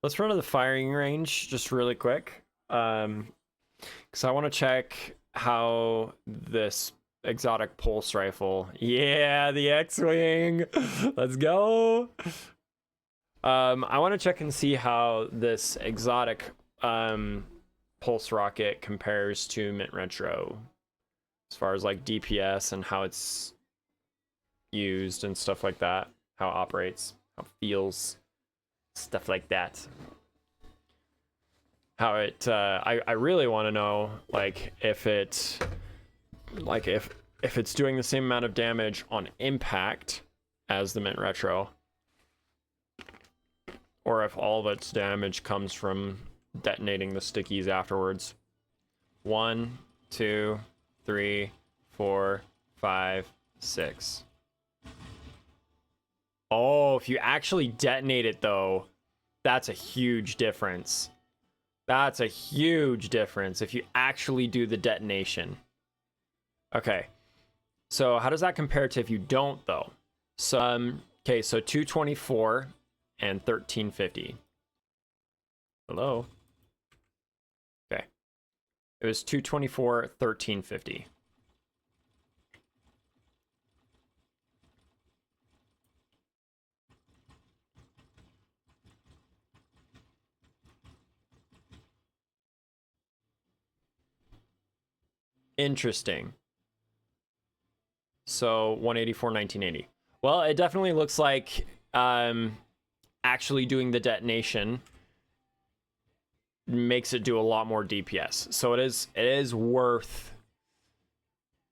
Let's run to the firing range just really quick. Because I want to check how this exotic pulse rifle. Yeah, the X-Wing. Let's go. I want to check and see how this exotic pulse rocket compares to Mint Retro as far as like DPS and how it's used and stuff like that, how it operates, how it feels, stuff like that. How it I really want to know like if it's doing the same amount of damage on impact as the Mint Retro, or if all of its damage comes from detonating the stickies afterwards. 1, 2, 3, 4, 5, 6. Oh, if you actually detonate it though, that's a huge difference. That's a huge difference if you actually do the detonation. Okay, so how does that compare to if you don't though? So okay, so 224 and 1350. Hello. Okay, it was 224, 1350. Interesting. So 184, 1980. Well, it definitely looks like actually doing the detonation makes it do a lot more DPS. So it is worth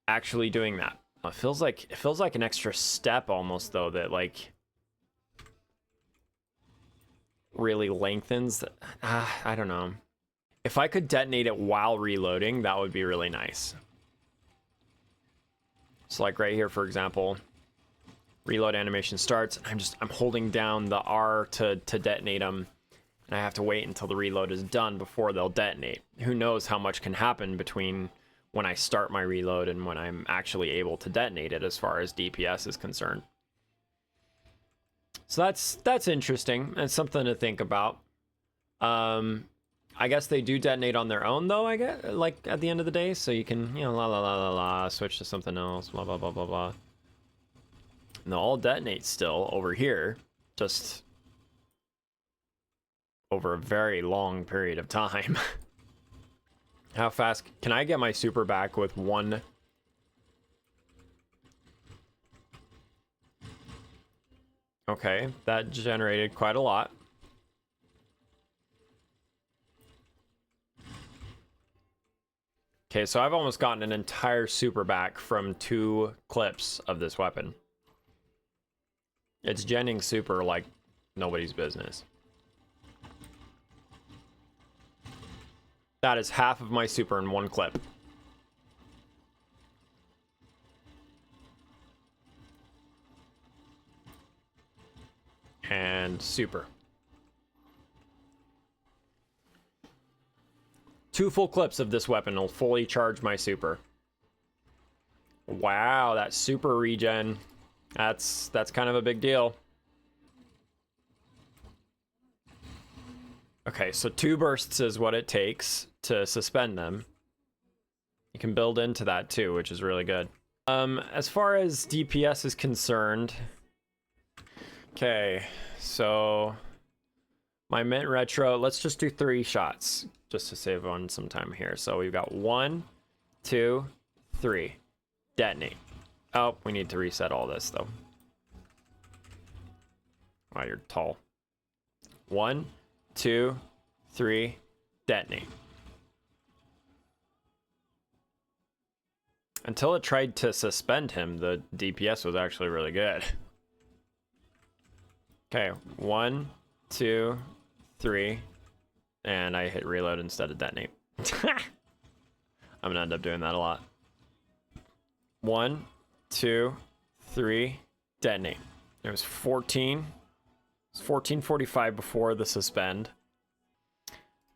actually doing that. It feels like an extra step almost though, that like really lengthens. I don't know. If I could detonate it while reloading, that would be really nice. So like right here, for example, reload animation starts. I'm holding down the R to detonate them, and I have to wait until the reload is done before they'll detonate. Who knows how much can happen between when I start my reload and when I'm actually able to detonate it as far as DPS is concerned. So that's interesting. That's something to think about. I guess they do detonate on their own though, I guess, like at the end of the day, so you can, you know, switch to something else, blah blah blah blah blah. And they'll all detonate still over here, just over a very long period of time. How fast can I get my super back with one? Okay, that generated quite a lot. Okay, so I've almost gotten an entire super back from 2 clips of this weapon. It's genning super like nobody's business. That is half of my super in 1 clip. And super. 2 full clips of this weapon will fully charge my super. Wow, that super regen. That's kind of a big deal. Okay, so 2 bursts is what it takes to suspend them. You can build into that too, which is really good. As far as DPS is concerned, okay, so my Mint Retro, let's just do 3 shots just to save on some time here. So we've got 1, 2, 3. Detonate. Oh, we need to reset all this though. Wow, you're tall. 1, 2, 3. Detonate. Until it tried to suspend him, the DPS was actually really good. Okay, 1, 2, 3. And I hit reload instead of detonate. I'm gonna end up doing that a lot. 1, 2, 3, detonate. It was 14. It was 1445 before the suspend.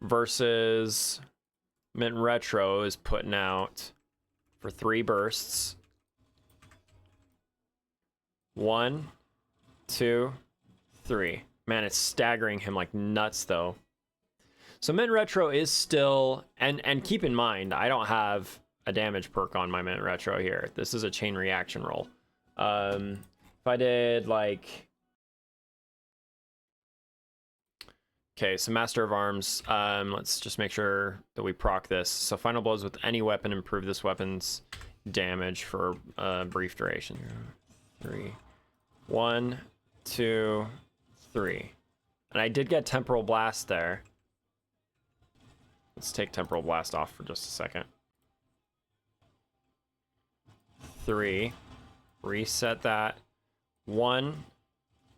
Versus Mint Retro is putting out for 3 bursts. 1, 2, 3. Man, it's staggering him like nuts, though. So Mint Retro is still... And keep in mind, I don't have a damage perk on my Mint Retro here. This is a chain reaction roll. If I did, like... Okay, so Master of Arms. Let's just make sure that we proc this. So Final Blows with any weapon improve this weapon's damage for a brief duration. 3. 1, 2, 3. And I did get Temporal Blast there. Let's take Temporal Blast off for just a second. 3. Reset that. 1,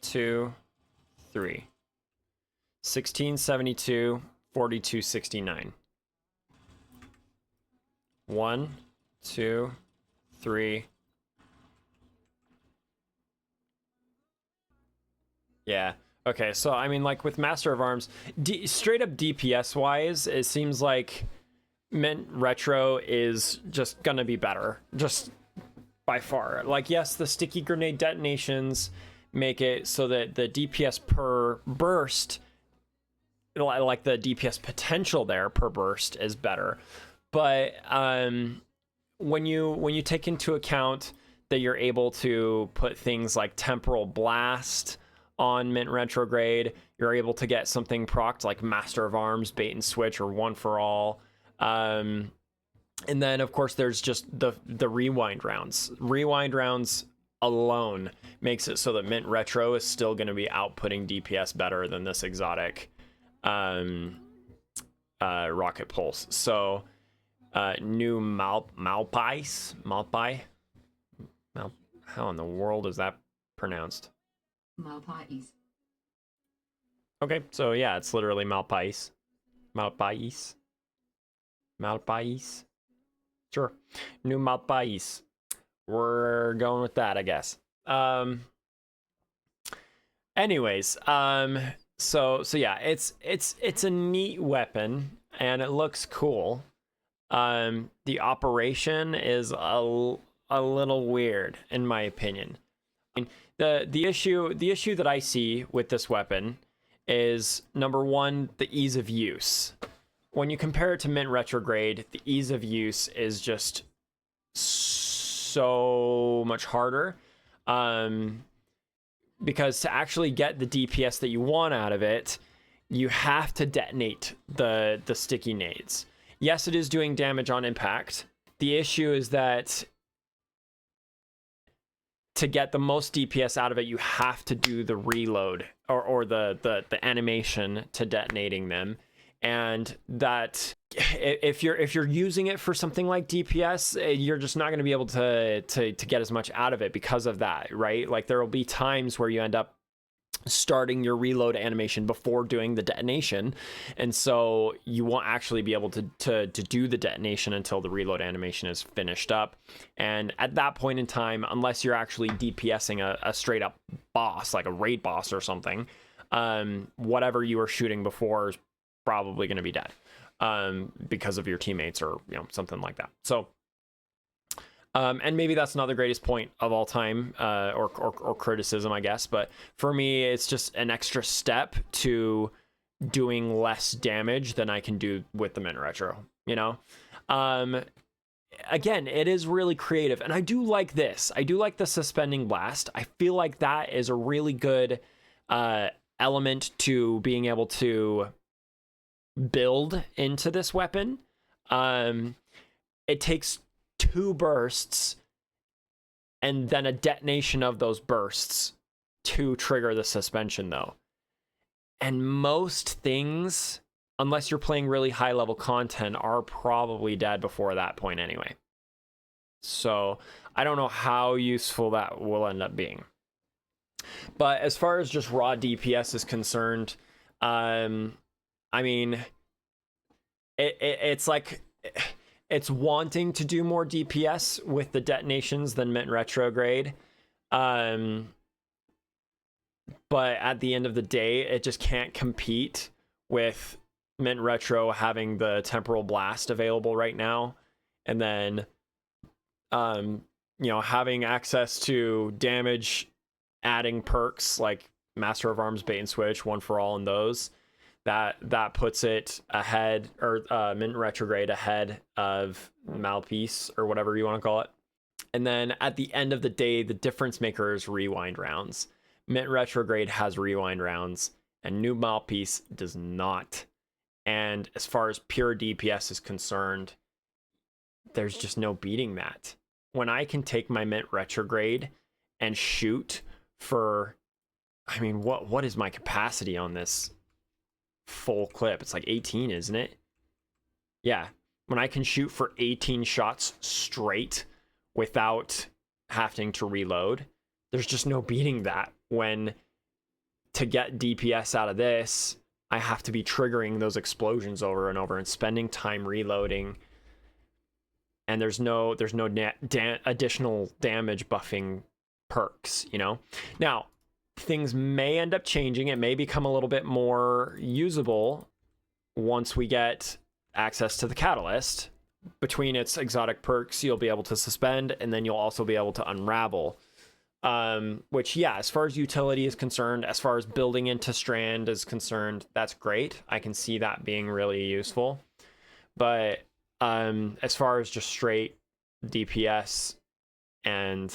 2, 3. 1672, 4269. 1, 2, 3. Yeah. Okay, so I mean, like with Master of Arms, straight up DPS wise, it seems like Mint Retro is just gonna be better, just by far. Like, yes, the sticky grenade detonations make it so that the DPS per burst, like the DPS potential there per burst, is better. But when you take into account that you're able to put things like Temporal Blast on Mint Retrograde, you're able to get something procced like Master of Arms, Bait and Switch, or One for All. And then, of course, there's just the rewind rounds. Rewind rounds alone makes it so that Mint Retro is still going to be outputting DPS better than this exotic Rocket Pulse. So, new Malpias? How in the world is that pronounced? Malpias. Okay, so yeah, it's literally Malpias. Malpias. Sure. New Malpias. We're going with that, I guess. Anyways, so yeah, it's a neat weapon and it looks cool. The operation is a little weird in my opinion. The issue that I see with this weapon is, number one, the ease of use. When you compare it to Mint Retrograde, the ease of use is just so much harder. Because to actually get the DPS that you want out of it, you have to detonate the sticky nades. Yes, it is doing damage on impact. The issue is that to get the most DPS out of it, you have to do the reload or the animation to detonating them. And that if you're using it for something like DPS, you're just not going to be able to get as much out of it because of that, right? Like there will be times where you end up starting your reload animation before doing the detonation, and so you won't actually be able to do the detonation until the reload animation is finished up. And at that point in time, unless you're actually DPSing a straight up boss, like a raid boss or something, whatever you were shooting before is probably going to be dead because of your teammates or something like that. So and maybe that's not the greatest point of all time, or criticism, I guess. But for me, it's just an extra step to doing less damage than I can do with the Mint Retro, Again, it is really creative. And I do like this. I do like the Suspending Blast. I feel like that is a really good element to being able to build into this weapon. It takes 2 bursts and then a detonation of those bursts to trigger the suspension, though. And most things, unless you're playing really high level content, are probably dead before that point anyway. So I don't know how useful that will end up being. But as far as just raw DPS is concerned, I mean, it's like it's wanting to do more DPS with the detonations than Mint Retrograde. But at the end of the day, it just can't compete with Mint Retro having the Temporal Blast available right now. And then, having access to damage adding perks like Master of Arms bait and switch, one for all in those. That puts it ahead, or Mint Retrograde ahead of Malpias, or whatever you want to call it. And then at the end of the day, the difference maker is rewind rounds. Mint Retrograde has rewind rounds, and New Malpias does not. And as far as pure DPS is concerned, there's just no beating that. When I can take my Mint Retrograde and shoot for, I mean, what is my capacity on this full clip? It's like 18, isn't it? Yeah. When I can shoot for 18 shots straight without having to reload, there's just no beating that. When to get DPS out of this, I have to be triggering those explosions over and over and spending time reloading. And there's no additional damage buffing perks, you know? Now, things may end up changing. It may become a little bit more usable once we get access to the Catalyst. Between its exotic perks, you'll be able to suspend, and then you'll also be able to unravel. Which, yeah, as far as utility is concerned, as far as building into Strand is concerned, that's great. I can see that being really useful. But as far as just straight DPS and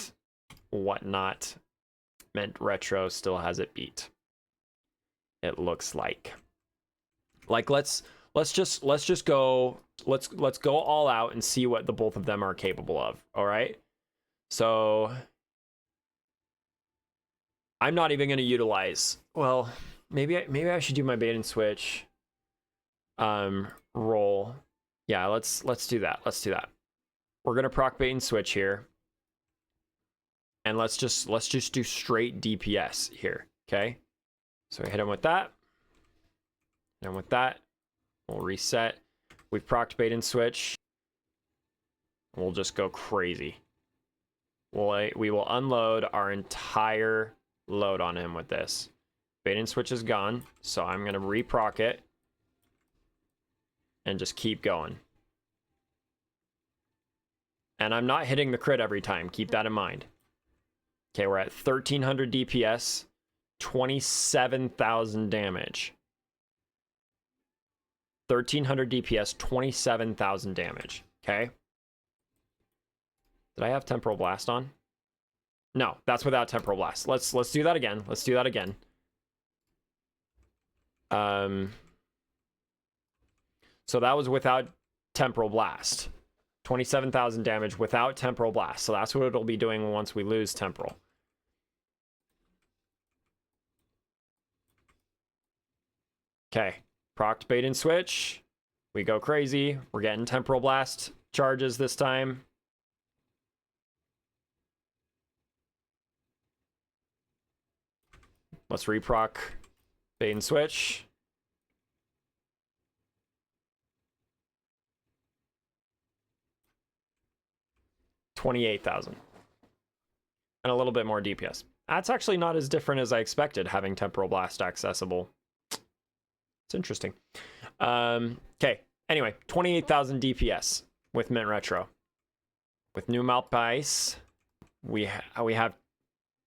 whatnot, Mint Retro still has it beat. It looks like let's go all out and see what the both of them are capable of. All right, so I'm not even going to utilize, well, maybe I should do my bait and switch roll. Yeah, let's do that. We're going to proc bait and switch here. And let's just do straight DPS here, okay? So we hit him with that. And with that, we'll reset. We've procced bait and switch. We'll just go crazy. We will unload our entire load on him with this. Bait and switch is gone, so I'm going to reproc it and just keep going. And I'm not hitting the crit every time. Keep that in mind. Okay, we're at 1300 DPS, 27,000 damage. 1300 DPS, 27,000 damage. Okay. Did I have Temporal Blast on? No, that's without Temporal Blast. Let's do that again. Let's do that again. So that was without Temporal Blast. 27,000 damage without Temporal Blast. So that's what it'll be doing once we lose Temporal. Okay, procced bait and switch. We go crazy. We're getting Temporal Blast charges this time. Let's reproc bait and switch. $28,000. And a little bit more DPS. That's actually not as different as I expected, having Temporal Blast accessible. It's interesting. Okay. Anyway, 28,000 DPS with Mint Retro. With New Malpias, we have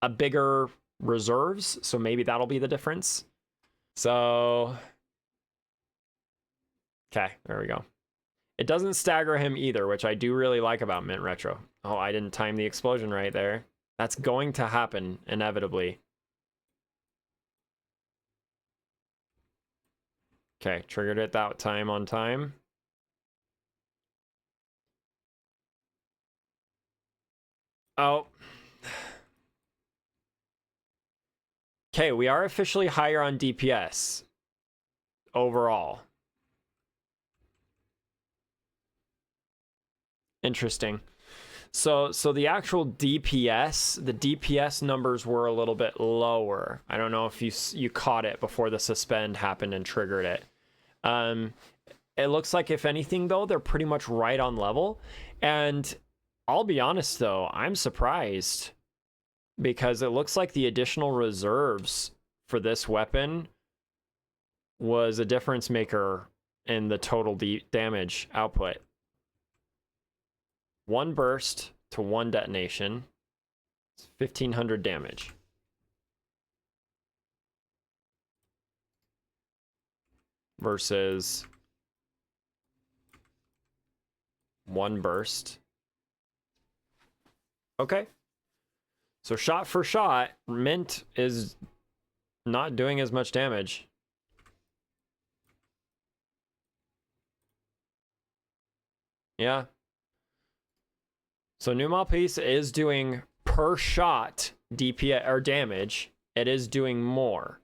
a bigger reserves, so maybe that'll be the difference. So, okay, there we go. It doesn't stagger him either, which I do really like about Mint Retro. Oh, I didn't time the explosion right there. That's going to happen inevitably. Okay, triggered it that time on time. Oh. Okay, we are officially higher on DPS overall. Interesting. So the actual DPS, the DPS numbers were a little bit lower. I don't know if you caught it before the suspend happened and triggered it. It looks like, if anything, though, they're pretty much right on level. And I'll be honest, though, I'm surprised, because it looks like the additional reserves for this weapon was a difference maker in the total damage output. 1 burst to 1 detonation. It's 1,500 damage. versus 1 burst. Okay. So shot for shot, Mint is not doing as much damage. Yeah. So new Malpias is doing per shot DPS or damage. It is doing more.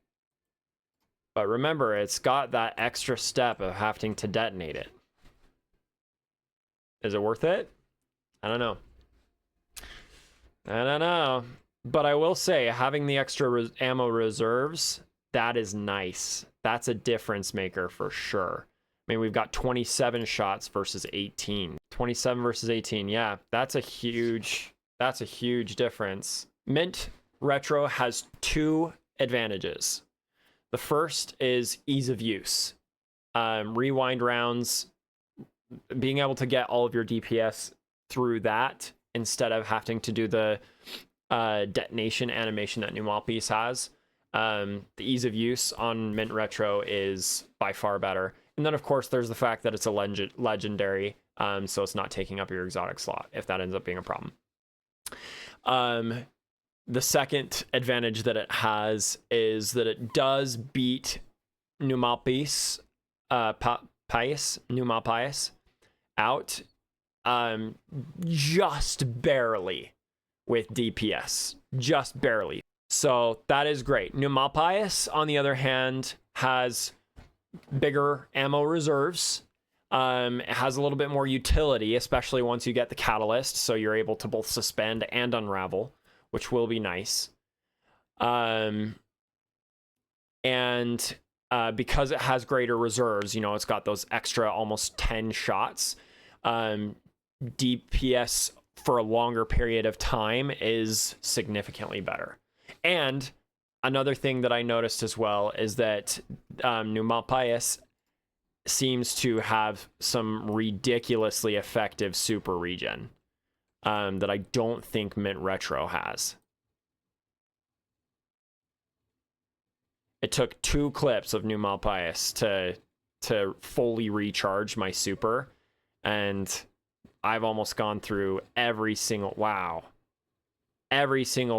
But remember, it's got that extra step of having to detonate it. Is it worth it? I don't know. I don't know. But I will say, having the extra ammo reserves, that is nice. That's a difference maker for sure. I mean, we've got 27 shots versus 18. 27 versus 18. Yeah, that's a huge difference. Mint Retro has 2 advantages. The first is ease of use. Rewind rounds, being able to get all of your DPS through that instead of having to do the detonation animation that new Malpias has. The ease of use on Mint Retro is by far better. And then, of course, there's the fact that it's a legendary, so it's not taking up your exotic slot, if that ends up being a problem. The second advantage that it has is that it does beat new Malpias out just barely with DPS. Just barely. So that is great. New Malpias, on the other hand, has bigger ammo reserves. It has a little bit more utility, especially once you get the catalyst, so you're able to both suspend and unravel, which will be nice. And because it has greater reserves, you know, it's got those extra almost 10 shots. DPS for a longer period of time is significantly better. And another thing that I noticed as well is that new Malpias seems to have some ridiculously effective super regen that I don't think Mint Retro has. It took 2 clips of new Malpias to fully recharge my super, and I've almost gone through every single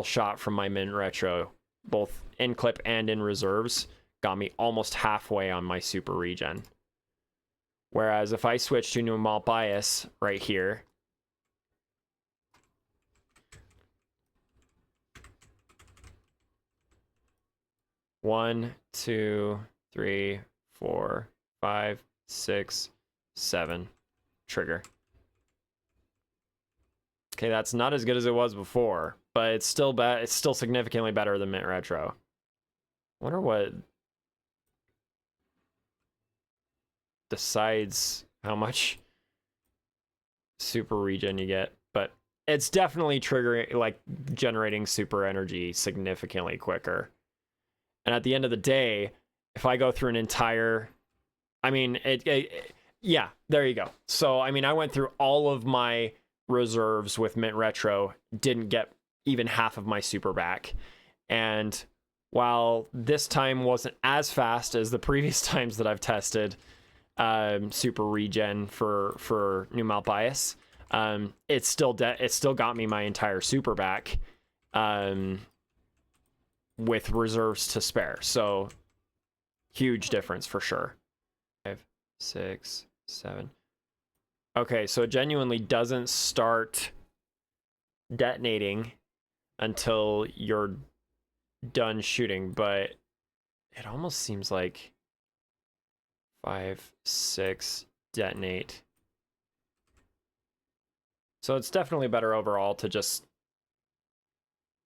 shot from my Mint Retro, both in clip and in reserves, got me almost halfway on my super regen. Whereas if I switch to new Malpias right here, one, 2, 3, 4, 5, 6, 7. Trigger. Okay, that's not as good as it was before, but it's still it's still significantly better than Mint Retro. I wonder what decides how much super regen you get, but it's definitely triggering, like, generating super energy significantly quicker. And at the end of the day, if I go through an entire, I mean, yeah, there you go. So, I mean, I went through all of my reserves with Mint Retro, didn't get even half of my super back. And while this time wasn't as fast as the previous times that I've tested super regen for new Malpias, it still got me my entire super back with reserves to spare. So huge difference for sure. 5, 6, 7. Okay, so it genuinely doesn't start detonating until you're done shooting, but it almost seems like 5, 6, detonate. So it's definitely better overall to just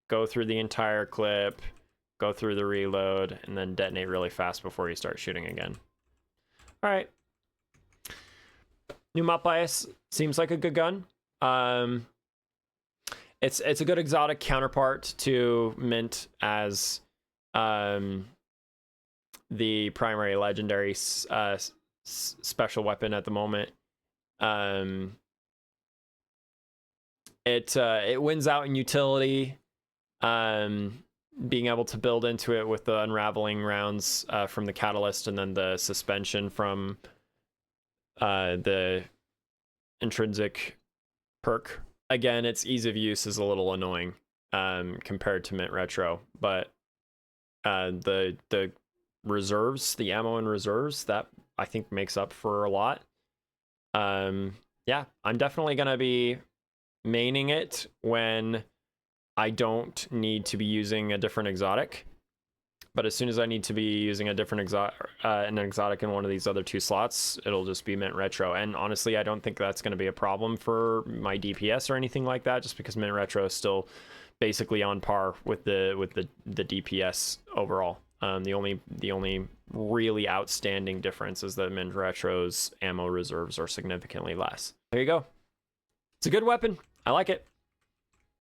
go through the entire clip, go through the reload, and then detonate really fast before you start shooting again. All right. New Malpias seems like a good gun. It's a good exotic counterpart to Mint as the primary legendary special weapon at the moment. It wins out in utility. being able to build into it with the unraveling rounds from the catalyst, and then the suspension from the intrinsic perk. Again, its ease of use is a little annoying compared to Mint Retro, but the reserves, the ammo and reserves, that I think makes up for a lot. Yeah, I'm definitely gonna be maining it when I don't need to be using a different exotic. But as soon as I need to be using a different an exotic in one of these other 2 slots, it'll just be Mint Retro. And honestly, I don't think that's going to be a problem for my DPS or anything like that, just because Mint Retro is still basically on par with the DPS overall. The only really outstanding difference is that Mint Retro's ammo reserves are significantly less. There you go. It's a good weapon. I like it.